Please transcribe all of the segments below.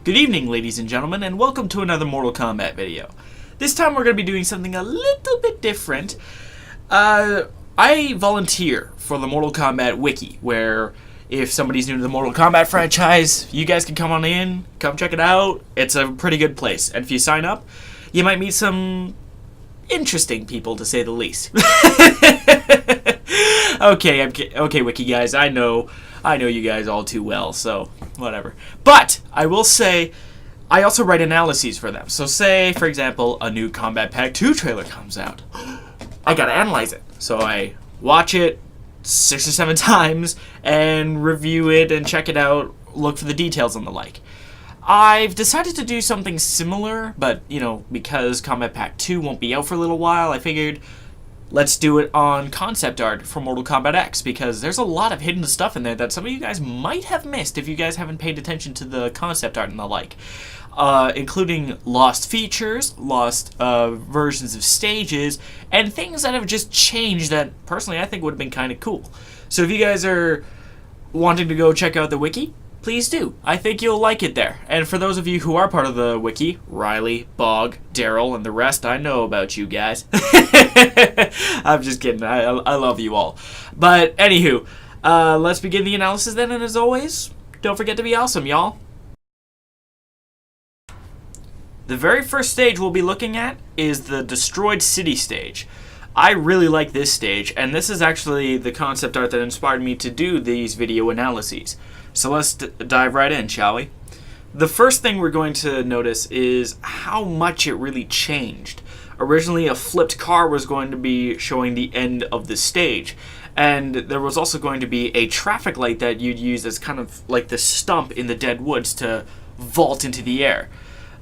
Good evening, ladies and gentlemen, and welcome to another Mortal Kombat video. This time we're going to be doing something a little bit different. I volunteer for the Mortal Kombat Wiki, where if somebody's new to the Mortal Kombat franchise, you guys can come on in, come check it out. It's a pretty good place, and if you sign up, you might meet some interesting people, to say the least. Okay, Wiki guys, I know you guys all too well, so whatever. But I will say, I also write analyses for them. So say, for example, a new Combat Pack 2 trailer comes out. I gotta analyze it. So I watch it 6 or 7 times and review it and check it out, look for the details and the like. I've decided to do something similar, but, because Combat Pack 2 won't be out for a little while, I figured let's do it on concept art for Mortal Kombat X, because there's a lot of hidden stuff in there that some of you guys might have missed if you guys haven't paid attention to the concept art and the like. Including lost features, lost versions of stages, and things that have just changed that, personally, I think would have been kind of cool. So if you guys are wanting to go check out the wiki, please do. I think you'll like it there. And for those of you who are part of the wiki, Riley, Bog, Daryl, and the rest, I know about you guys. I'm just kidding. I love you all. But anywho, let's begin the analysis then, and as always, don't forget to be awesome, y'all. The very first stage we'll be looking at is the Destroyed City stage. I really like this stage, and this is actually the concept art that inspired me to do these video analyses. So let's dive right in, shall we? The first thing we're going to notice is how much it really changed. Originally, a flipped car was going to be showing the end of the stage, and there was also going to be a traffic light that you'd use as kind of like the stump in the dead woods to vault into the air.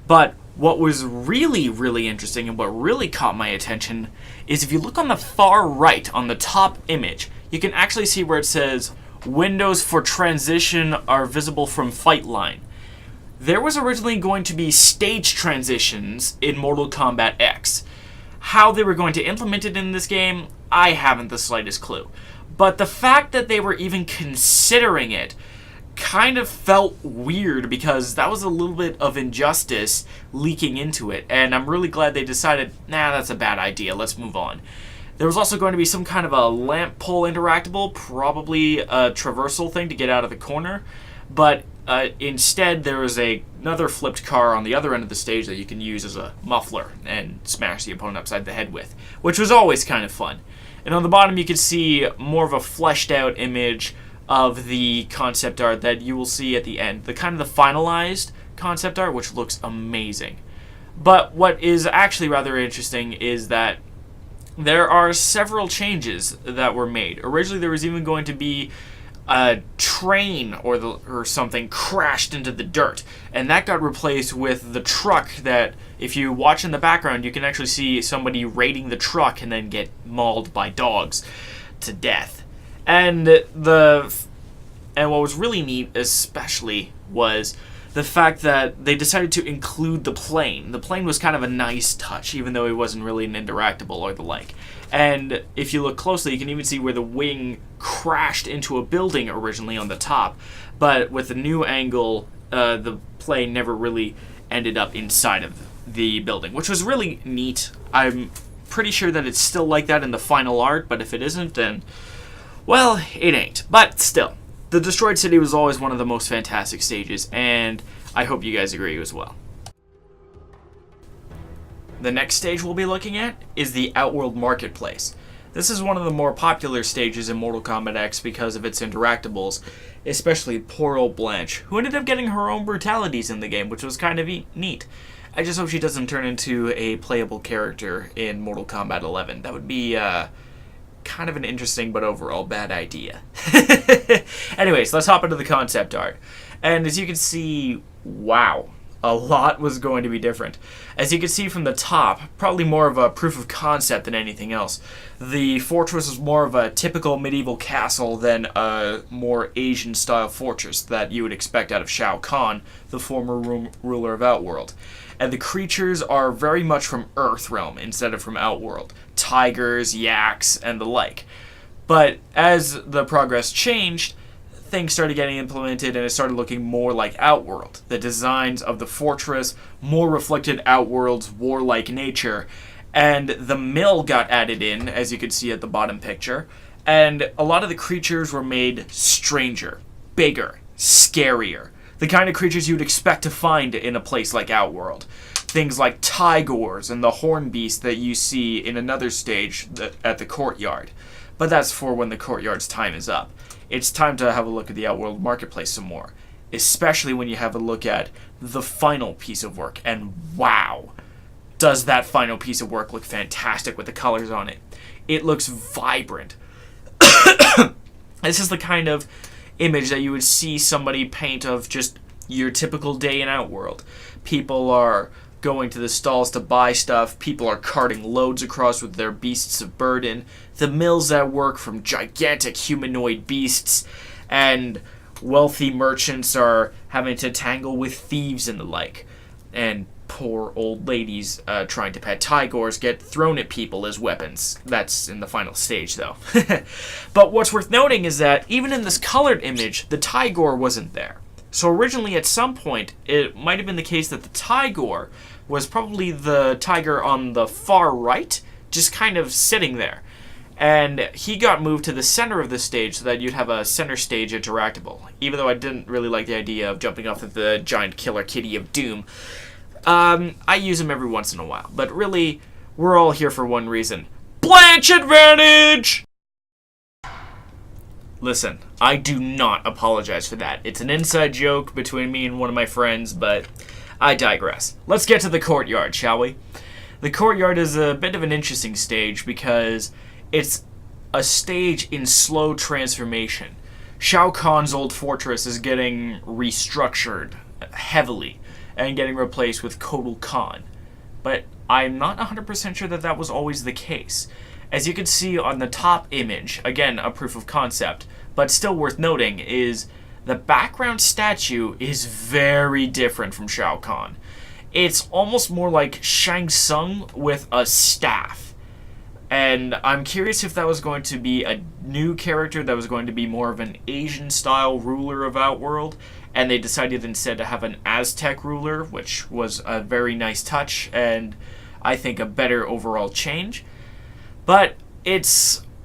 But what was really, really interesting and what really caught my attention is if you look on the far right, on the top image, you can actually see where it says, "Windows for transition are visible from fight line." There was originally going to be stage transitions in Mortal Kombat X. How they were going to implement it in this game, I haven't the slightest clue. But the fact that they were even considering it kind of felt weird, because that was a little bit of injustice leaking into it, and I'm really glad they decided, nah, that's a bad idea, let's move on. There was also going to be some kind of a lamp pole interactable, probably a traversal thing to get out of the corner, but instead there was another flipped car on the other end of the stage that you can use as a muffler and smash the opponent upside the head with, which was always kind of fun. And on the bottom you can see more of a fleshed out image of the concept art that you will see at the end, the kind of the finalized concept art, which looks amazing. But what is actually rather interesting is that there are several changes that were made. Originally, there was even going to be a train or something crashed into the dirt, and that got replaced with the truck that, if you watch in the background, you can actually see somebody raiding the truck and then get mauled by dogs to death. And what was really neat, especially, was the fact that they decided to include the plane. The plane was kind of a nice touch, even though it wasn't really an interactable or the like. And if you look closely, you can even see where the wing crashed into a building originally on the top. But with the new angle, the plane never really ended up inside of the building, which was really neat. I'm pretty sure that it's still like that in the final art, but if it isn't, then, well, it ain't. But still, the Destroyed City was always one of the most fantastic stages, and I hope you guys agree as well. The next stage we'll be looking at is the Outworld Marketplace. This is one of the more popular stages in Mortal Kombat X because of its interactables, especially poor old Blanche, who ended up getting her own brutalities in the game, which was kind of neat. I just hope she doesn't turn into a playable character in Mortal Kombat 11. That would be kind of an interesting but overall bad idea. Anyways, let's hop into the concept art. And as you can see, wow, a lot was going to be different. As you can see from the top, probably more of a proof of concept than anything else. The fortress was more of a typical medieval castle than a more Asian-style fortress that you would expect out of Shao Kahn, the former ruler of Outworld. And the creatures are very much from Earthrealm instead of from Outworld. Tigers, yaks, and the like. But as the progress changed, things started getting implemented and it started looking more like Outworld. The designs of the fortress more reflected Outworld's warlike nature, and the mill got added in, as you can see at the bottom picture, and a lot of the creatures were made stranger, bigger, scarier. The kind of creatures you'd expect to find in a place like Outworld. Things like tigers and the horn beast that you see in another stage at the Courtyard. But that's for when the Courtyard's time is up. It's time to have a look at the Outworld Marketplace some more. Especially when you have a look at the final piece of work. And wow, does that final piece of work look fantastic with the colors on it. It looks vibrant. This is the kind of image that you would see somebody paint of just your typical day in Outworld. People are going to the stalls to buy stuff. People are carting loads across with their beasts of burden. The mill's at work from gigantic humanoid beasts, and wealthy merchants are having to tangle with thieves and the like. And poor old ladies trying to pet tigers get thrown at people as weapons. That's in the final stage, though. But what's worth noting is that even in this colored image, the tiger wasn't there. So originally, at some point, it might have been the case that the tiger was probably the tiger on the far right, just kind of sitting there. And he got moved to the center of the stage so that you'd have a center stage interactable. Even though I didn't really like the idea of jumping off of the giant killer kitty of doom. I use him every once in a while. But really, we're all here for one reason. Blanche advantage! Listen, I do not apologize for that. It's an inside joke between me and one of my friends, but I digress. Let's get to the Courtyard, shall we? The Courtyard is a bit of an interesting stage because it's a stage in slow transformation. Shao Kahn's old fortress is getting restructured heavily and getting replaced with Kotal Khan. But I'm not 100% sure that that was always the case. As you can see on the top image, again, a proof of concept, but still worth noting, is the background statue is very different from Shao Kahn. It's almost more like Shang Tsung with a staff. And I'm curious if that was going to be a new character that was going to be more of an Asian-style ruler of Outworld, and they decided instead to have an Aztec ruler, which was a very nice touch, and I think a better overall change. But it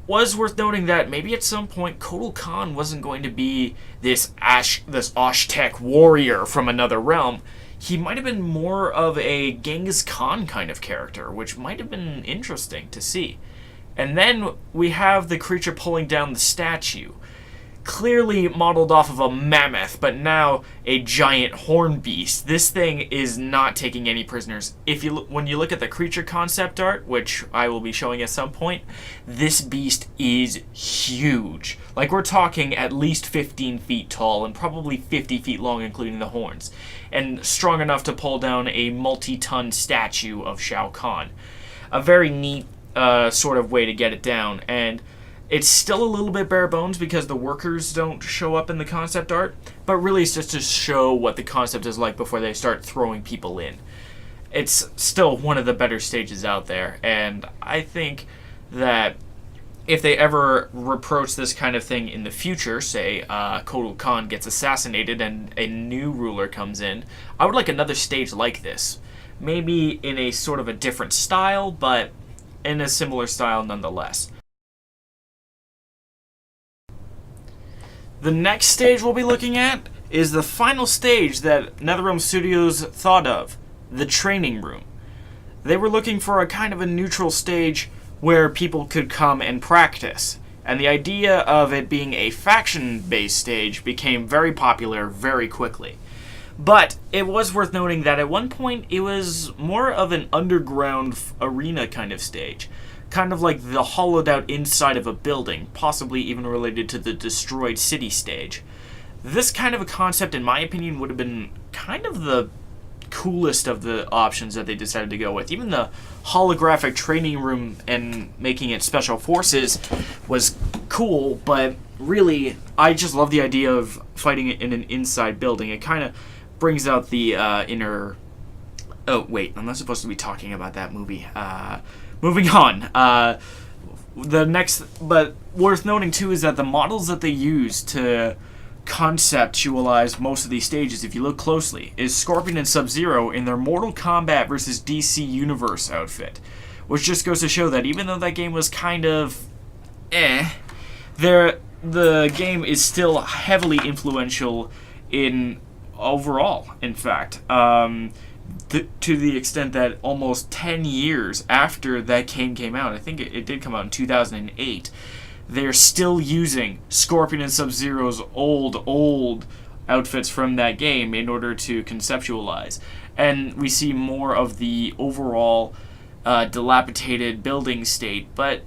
was worth noting that maybe at some point Kotal Khan wasn't going to be this Aztec warrior from another realm. He might have been more of a Genghis Khan kind of character, which might have been interesting to see. And then we have the creature pulling down the statue. Clearly modeled off of a mammoth, but now a giant horn beast. This thing is not taking any prisoners. When you look at the creature concept art, which I will be showing at some point, this beast is huge. Like, we're talking at least 15 feet tall and probably 50 feet long, including the horns, and strong enough to pull down a multi-ton statue of Shao Kahn. A very neat sort of way to get it down, and it's still a little bit bare bones because the workers don't show up in the concept art, but really it's just to show what the concept is like before they start throwing people in. It's still one of the better stages out there, and I think that if they ever approach this kind of thing in the future, say Kotal Khan gets assassinated and a new ruler comes in, I would like another stage like this. Maybe in a sort of a different style, but in a similar style nonetheless. The next stage we'll be looking at is the final stage that NetherRealm Studios thought of, the training room. They were looking for a kind of a neutral stage where people could come and practice, and the idea of it being a faction-based stage became very popular very quickly. But it was worth noting that at one point it was more of an underground arena kind of stage. Kind of like the hollowed out inside of a building, possibly even related to the destroyed city stage. This kind of a concept, in my opinion, would have been kind of the coolest of the options that they decided to go with. Even the holographic training room and making it special forces was cool, but really, I just love the idea of fighting it in an inside building. It kind of brings out the inner... Oh, wait, I'm not supposed to be talking about that movie. Moving on. The next, but worth noting too, is that the models that they use to conceptualized most of these stages, if you look closely, is Scorpion and Sub-Zero in their Mortal Kombat vs. DC Universe outfit. Which just goes to show that even though that game was kind of the game is still heavily influential in overall, in fact. To the extent that almost 10 years after that game came out, I think it did come out in 2008, they're still using Scorpion and Sub-Zero's old outfits from that game in order to conceptualize. And we see more of the overall dilapidated building state, but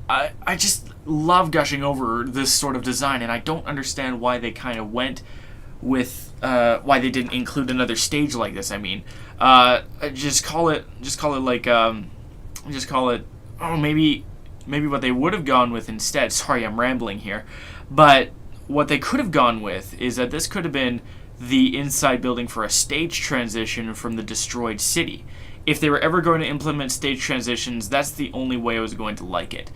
I just love gushing over this sort of design, and I don't understand why they kind of went with why they didn't include another stage like this. I mean, just call it maybe what they would have gone with instead. Sorry, I'm rambling here, but what they could have gone with is that this could have been the inside building for a stage transition from the destroyed city. If they were ever going to implement stage transitions, that's the only way I was going to like it.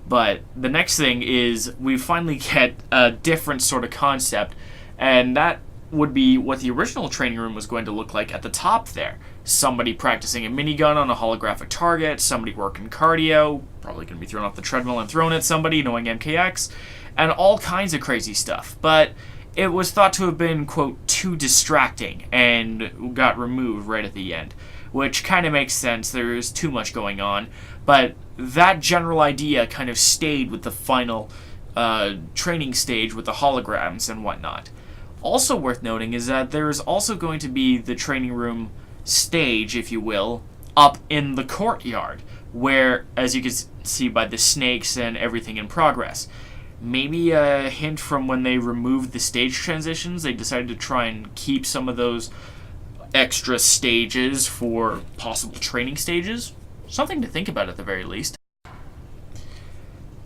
But the next thing is we finally get a different sort of concept, and that would be what the original training room was going to look like at the top there. Somebody practicing a minigun on a holographic target, somebody working cardio, probably going to be thrown off the treadmill and thrown at somebody, knowing MKX, and all kinds of crazy stuff. But it was thought to have been, quote, too distracting, and got removed right at the end. Which kind of makes sense, there is too much going on, but that general idea kind of stayed with the final training stage with the holograms and whatnot. Also worth noting is that there is also going to be the training room stage, if you will, up in the courtyard, where, as you can see by the snakes and everything in progress, maybe a hint from when they removed the stage transitions, they decided to try and keep some of those extra stages for possible training stages. Something to think about at the very least.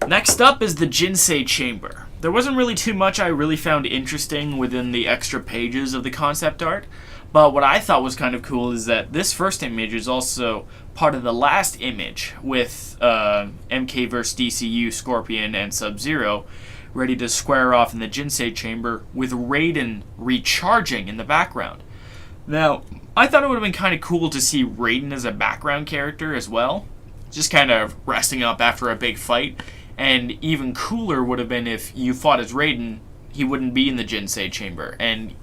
Next up is the Jinsei Chamber. There wasn't really too much I really found interesting within the extra pages of the concept art, but what I thought was kind of cool is that this first image is also part of the last image with MK vs. DCU, Scorpion, and Sub-Zero ready to square off in the Jinsei Chamber with Raiden recharging in the background. Now, I thought it would have been kind of cool to see Raiden as a background character as well, just kind of resting up after a big fight, and even cooler would have been if you fought as Raiden, he wouldn't be in the Jinsei Chamber, and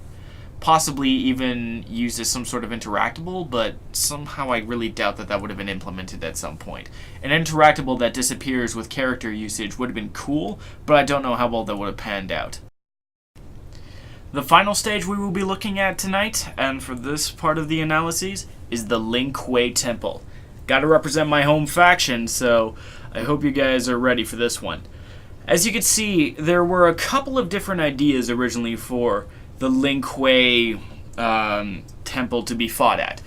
possibly even used as some sort of interactable, but somehow I really doubt that would have been implemented at some point. An interactable that disappears with character usage would have been cool, but I don't know how well that would have panned out. The final stage we will be looking at tonight, and for this part of the analyses, is the Linkway Temple. Gotta represent my home faction, so I hope you guys are ready for this one. As you can see, there were a couple of different ideas originally for the Linkway Temple to be fought at.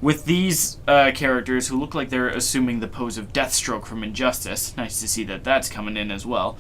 With these characters who look like they're assuming the pose of Deathstroke from Injustice, nice to see that that's coming in as well.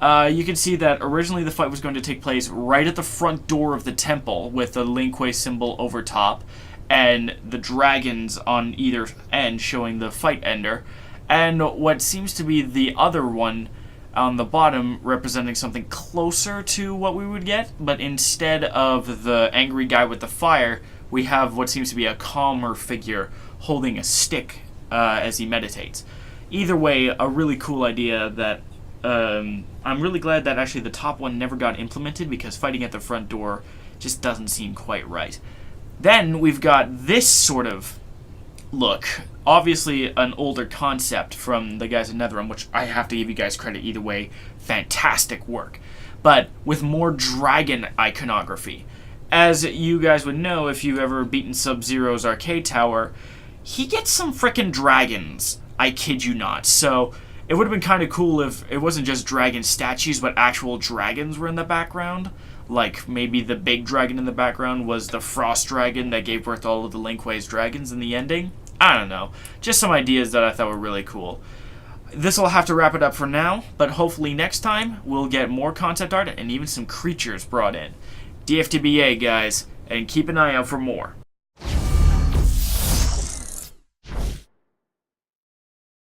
You can see that originally the fight was going to take place right at the front door of the temple with the Linkway symbol over top and the dragons on either end showing the fight ender, and what seems to be the other one on the bottom representing something closer to what we would get, but instead of the angry guy with the fire, we have what seems to be a calmer figure holding a stick as he meditates. Either way, a really cool idea that I'm really glad that actually the top one never got implemented, because fighting at the front door just doesn't seem quite right. Then we've got this sort of look. Obviously an older concept from the guys at NetherRealm, which I have to give you guys credit either way. Fantastic work. But with more dragon iconography. As you guys would know if you've ever beaten Sub-Zero's arcade tower, he gets some frickin' dragons. I kid you not. So it would have been kind of cool if it wasn't just dragon statues, but actual dragons were in the background. Like, maybe the big dragon in the background was the frost dragon that gave birth to all of the Linkway's dragons in the ending. I don't know. Just some ideas that I thought were really cool. This will have to wrap it up for now, but hopefully next time we'll get more concept art and even some creatures brought in. DFTBA, guys, and keep an eye out for more.